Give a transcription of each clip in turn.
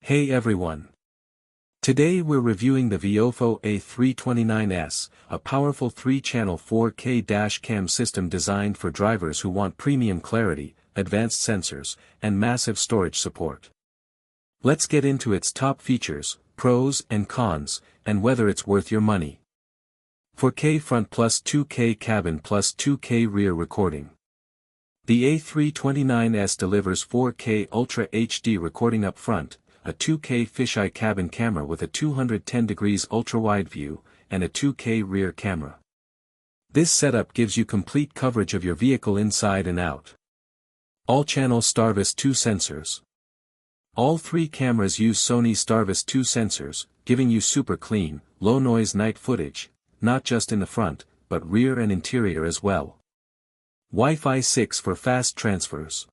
Hey everyone! Today we're reviewing the VIOFO A329S, a powerful 3-channel 4K dash-cam system designed for drivers who want premium clarity, advanced sensors, and massive storage support. Let's get into its top features, pros and cons, and whether it's worth your money. 4K front plus 2K cabin plus 2K rear recording. The A329S delivers 4K Ultra HD recording up front, a 2K fisheye cabin camera with a 210 degrees ultra-wide view, and a 2K rear camera. This setup gives you complete coverage of your vehicle inside and out. All-channel STARVIS 2 sensors. All three cameras use Sony STARVIS 2 sensors, giving you super clean, low-noise night footage, not just in the front, but rear and interior as well. Wi-Fi 6 for fast transfers.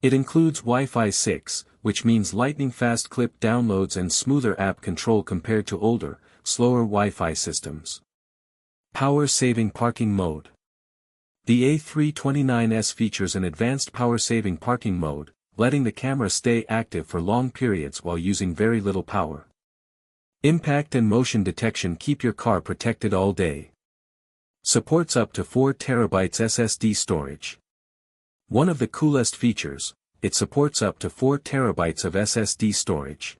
It includes Wi-Fi 6, which means lightning-fast clip downloads and smoother app control compared to older, slower Wi-Fi systems. Power-saving parking mode. The A329S features an advanced power-saving parking mode, letting the camera stay active for long periods while using very little power. Impact and motion detection keep your car protected all day. Supports up to 4 TB SSD storage. One of the coolest features, it supports up to 4 TB of SSD storage.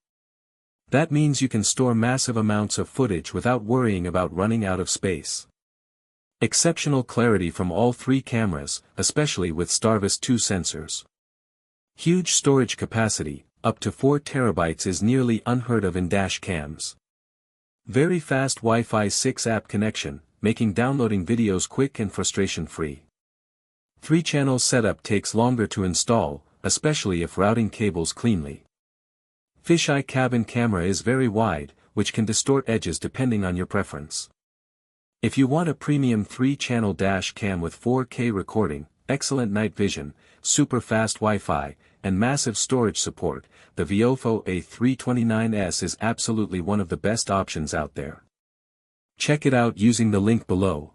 That means you can store massive amounts of footage without worrying about running out of space. Exceptional clarity from all three cameras, especially with STARVIS 2 sensors. Huge storage capacity, up to 4 TB is nearly unheard of in dash cams. Very fast Wi-Fi 6 app connection, making downloading videos quick and frustration-free. 3-channel setup takes longer to install, especially if routing cables cleanly. Fisheye cabin camera is very wide, which can distort edges depending on your preference. If you want a premium 3-channel dash cam with 4K recording, excellent night vision, super fast Wi-Fi, and massive storage support, the VIOFO A329S is absolutely one of the best options out there. Check it out using the link below.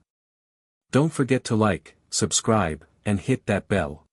Don't forget to like, subscribe, and hit that bell.